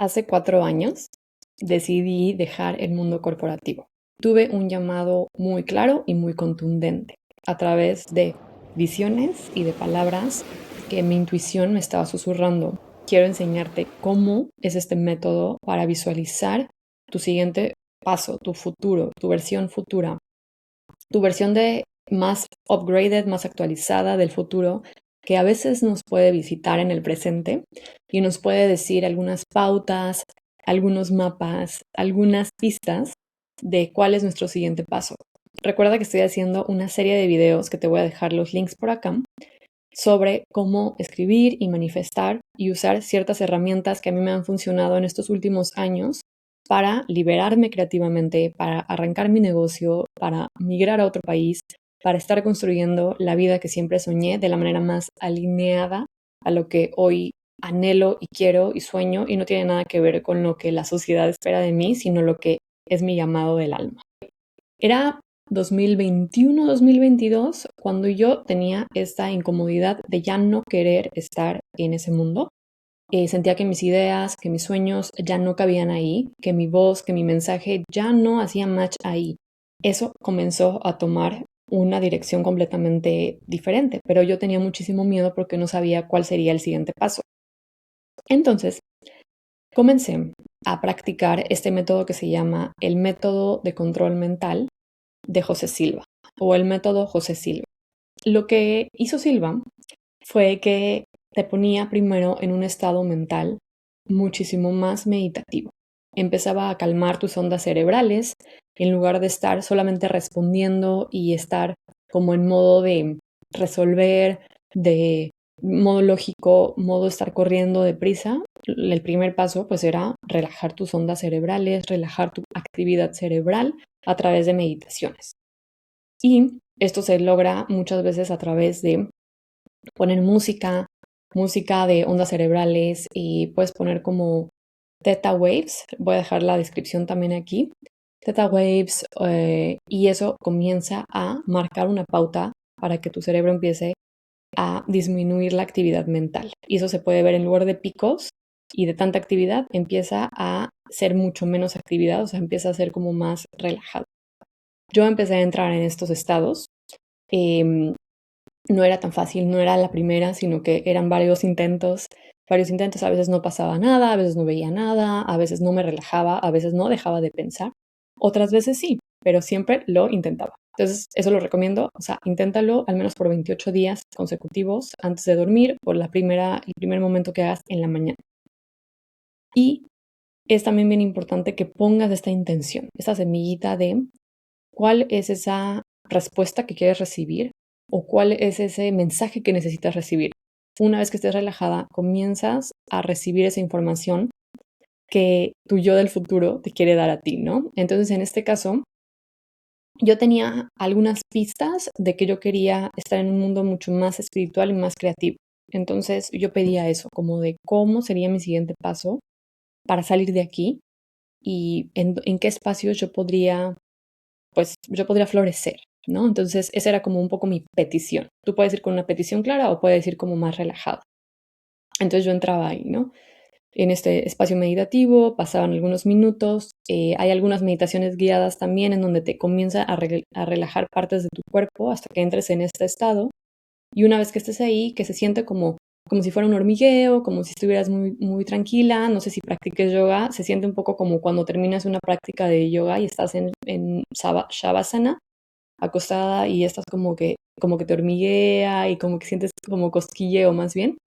Hace 4 años decidí dejar el mundo corporativo. Tuve un llamado muy claro y muy contundente a través de visiones y de palabras que mi intuición me estaba susurrando. Quiero enseñarte cómo es este método para visualizar tu siguiente paso, tu futuro, tu versión futura, tu versión de más upgraded, más actualizada del futuro, que a veces nos puede visitar en el presente y nos puede decir algunas pautas, algunos mapas, algunas pistas de cuál es nuestro siguiente paso. Recuerda que estoy haciendo una serie de videos que te voy a dejar los links por acá sobre cómo escribir y manifestar y usar ciertas herramientas que a mí me han funcionado en estos últimos años para liberarme creativamente, para arrancar mi negocio, para migrar a otro país, para estar construyendo la vida que siempre soñé de la manera más alineada a lo que hoy anhelo y quiero y sueño, y no tiene nada que ver con lo que la sociedad espera de mí, sino lo que es mi llamado del alma. Era 2021, 2022, cuando yo tenía esta incomodidad de ya no querer estar en ese mundo. Sentía que mis ideas, que mis sueños ya no cabían ahí, que mi voz, que mi mensaje ya no hacía match ahí. Eso comenzó a tomar una dirección completamente diferente, pero yo tenía muchísimo miedo porque no sabía cuál sería el siguiente paso. Entonces, comencé a practicar este método que se llama el método de control mental de José Silva o el método José Silva. Lo que hizo Silva fue que te ponía primero en un estado mental muchísimo más meditativo. Empezaba a calmar tus ondas cerebrales en lugar de estar solamente respondiendo y estar como en modo de resolver, de modo lógico, modo estar corriendo deprisa. El primer paso pues era relajar tus ondas cerebrales, relajar tu actividad cerebral a través de meditaciones. Y esto se logra muchas veces a través de poner música de ondas cerebrales, y puedes poner como Theta Waves. Voy a dejar la descripción también aquí. Theta Waves, y eso comienza a marcar una pauta para que tu cerebro empiece a disminuir la actividad mental. Y eso se puede ver en lugar de picos y de tanta actividad, empieza a ser mucho menos actividad, o sea, empieza a ser como más relajado. Yo empecé a entrar en estos estados. No era tan fácil, no era la primera, sino que eran varios intentos, a veces no pasaba nada, a veces no veía nada, a veces no me relajaba, a veces no dejaba de pensar, otras veces sí, pero siempre lo intentaba. Entonces, eso lo recomiendo, o sea, inténtalo al menos por 28 días consecutivos antes de dormir, por el primer momento que hagas en la mañana. Y es también bien importante que pongas esta intención, esta semillita de cuál es esa respuesta que quieres recibir o cuál es ese mensaje que necesitas recibir. Una vez que estés relajada, comienzas a recibir esa información que tu yo del futuro te quiere dar a ti, ¿no? Entonces, en este caso, yo tenía algunas pistas de que yo quería estar en un mundo mucho más espiritual y más creativo. Entonces, yo pedía eso, como de cómo sería mi siguiente paso para salir de aquí y en qué espacios yo podría florecer, ¿no? Entonces, esa era como un poco mi petición. Tú puedes ir con una petición clara o puedes ir como más relajada. Entonces yo entraba ahí, ¿no? En este espacio meditativo, pasaban algunos minutos, hay algunas meditaciones guiadas también en donde te comienza a relajar partes de tu cuerpo hasta que entres en este estado. Y una vez que estés ahí, que se siente como si fuera un hormigueo, como si estuvieras muy, muy tranquila. No sé si practiques yoga, se siente un poco como cuando terminas una práctica de yoga y estás en Shavasana, acostada, y estás como que te hormiguea y como que sientes como cosquilleo más bien.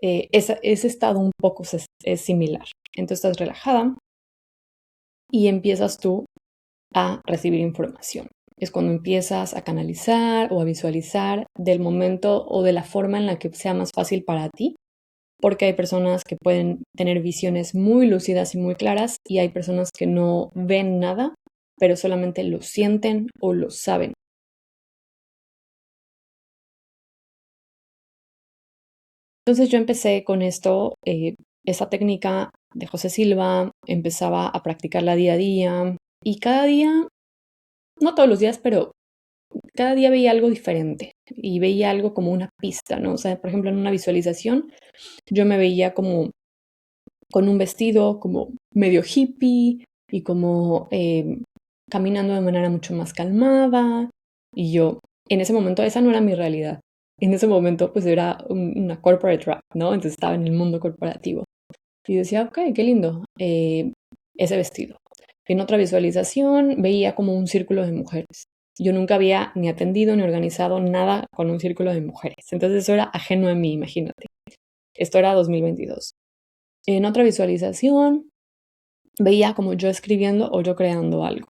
Ese estado un poco es similar. Entonces estás relajada y empiezas tú a recibir información. Es cuando empiezas a canalizar o a visualizar del momento o de la forma en la que sea más fácil para ti, porque hay personas que pueden tener visiones muy lúcidas y muy claras, y hay personas que no ven nada, pero solamente lo sienten o lo saben. Entonces yo empecé con esto, esta técnica de José Silva, empezaba a practicarla día a día, y cada día, no todos los días, pero cada día veía algo diferente y veía algo como una pista, ¿no? O sea, por ejemplo, en una visualización yo me veía como con un vestido como medio hippie y como caminando de manera mucho más calmada. Y yo, en ese momento, esa no era mi realidad. En ese momento, pues era una corporate rap, ¿no? Entonces estaba en el mundo corporativo. Y decía, ok, qué lindo, ese vestido. En otra visualización veía como un círculo de mujeres. Yo nunca había ni atendido ni organizado nada con un círculo de mujeres. Entonces eso era ajeno a mí, imagínate. Esto era 2022. En otra visualización veía como yo escribiendo o yo creando algo.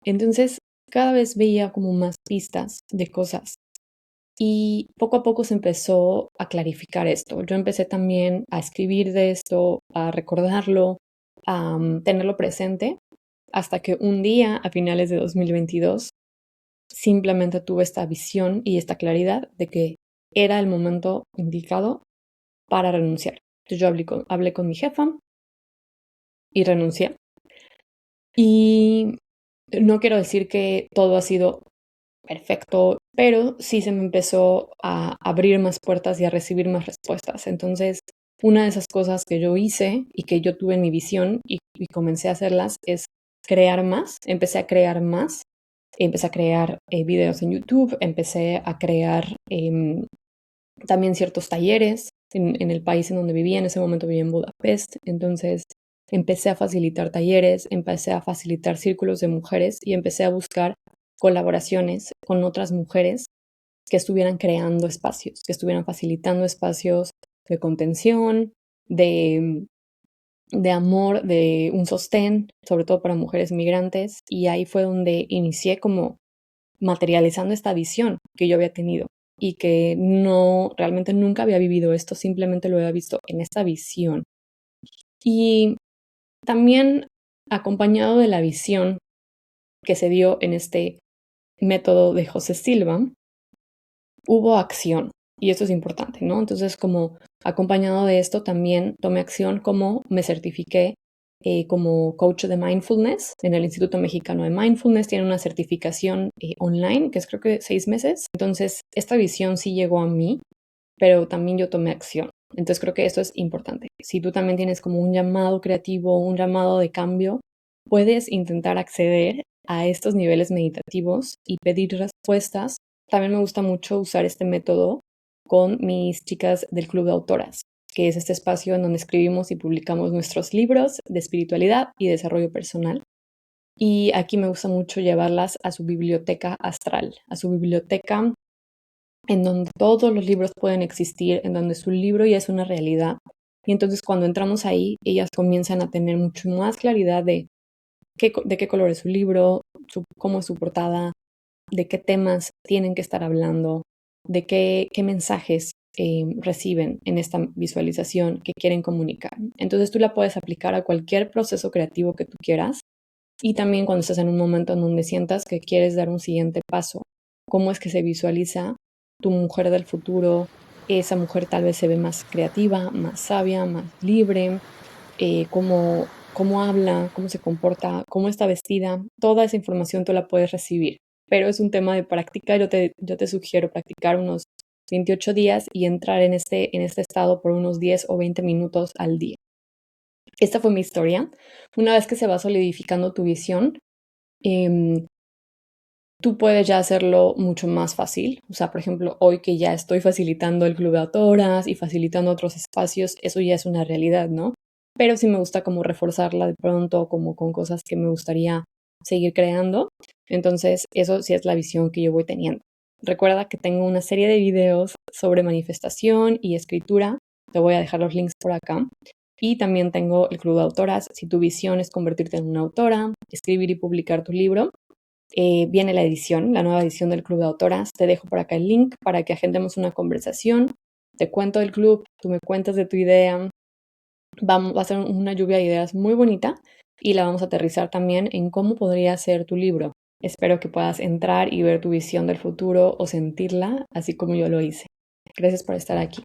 Entonces cada vez veía como más pistas de cosas y poco a poco se empezó a clarificar esto. Yo empecé también a escribir de esto, a recordarlo, a tenerlo presente, hasta que un día, a finales de 2022, simplemente tuve esta visión y esta claridad de que era el momento indicado para renunciar. Entonces yo hablé con mi jefa y renuncié. Y no quiero decir que todo ha sido perfecto, pero sí se me empezó a abrir más puertas y a recibir más respuestas. Entonces, una de esas cosas que yo hice y que yo tuve en mi visión y comencé a hacerlas es crear más. Empecé a crear más. Empecé a crear videos en YouTube, empecé a crear también ciertos talleres en el país en donde vivía. En ese momento vivía en Budapest. Entonces, empecé a facilitar talleres, empecé a facilitar círculos de mujeres y empecé a buscar colaboraciones con otras mujeres que estuvieran creando espacios, que estuvieran facilitando espacios de contención, de amor, de un sostén, sobre todo para mujeres migrantes. Y ahí fue donde inicié como materializando esta visión que yo había tenido y que no, realmente nunca había vivido esto, simplemente lo había visto en esta visión. Y también acompañado de la visión que se dio en este método de José Silva, hubo acción. Y esto es importante, ¿no? Entonces, como acompañado de esto, también tomé acción como me certifiqué como coach de mindfulness en el Instituto Mexicano de Mindfulness. Tiene una certificación online, que es creo que 6 meses. Entonces, esta visión sí llegó a mí, pero también yo tomé acción. Entonces, creo que esto es importante. Si tú también tienes como un llamado creativo, un llamado de cambio, puedes intentar acceder a estos niveles meditativos y pedir respuestas. También me gusta mucho usar este método con mis chicas del Club de Autoras, que es este espacio en donde escribimos y publicamos nuestros libros de espiritualidad y desarrollo personal. Y aquí me gusta mucho llevarlas a su biblioteca astral, a su biblioteca en donde todos los libros pueden existir, en donde su libro ya es una realidad. Y entonces cuando entramos ahí, ellas comienzan a tener mucho más claridad de qué color es su libro, cómo es su portada, de qué temas tienen que estar hablando, de qué mensajes reciben en esta visualización que quieren comunicar. Entonces tú la puedes aplicar a cualquier proceso creativo que tú quieras y también cuando estás en un momento en donde sientas que quieres dar un siguiente paso, cómo es que se visualiza tu mujer del futuro. Esa mujer tal vez se ve más creativa, más sabia, más libre, cómo habla, cómo se comporta, cómo está vestida. Toda esa información tú la puedes recibir, pero es un tema de práctica. Yo te sugiero practicar unos 28 días y entrar en este estado por unos 10 o 20 minutos al día. Esta fue mi historia. Una vez que se va solidificando tu visión, tú puedes ya hacerlo mucho más fácil. O sea, por ejemplo, hoy que ya estoy facilitando el club de autoras y facilitando otros espacios, eso ya es una realidad, ¿no? Pero sí me gusta como reforzarla de pronto, como con cosas que me gustaría seguir creando. Entonces, eso sí es la visión que yo voy teniendo. Recuerda que tengo una serie de videos sobre manifestación y escritura. Te voy a dejar los links por acá. Y también tengo el club de autoras. Si tu visión es convertirte en una autora, escribir y publicar tu libro, viene la edición, la nueva edición del Club de Autoras. Te dejo por acá el link para que agendemos una conversación. Te cuento del club, tú me cuentas de tu idea. Va a ser una lluvia de ideas muy bonita y la vamos a aterrizar también en cómo podría ser tu libro. Espero que puedas entrar y ver tu visión del futuro o sentirla, así como yo lo hice. Gracias por estar aquí.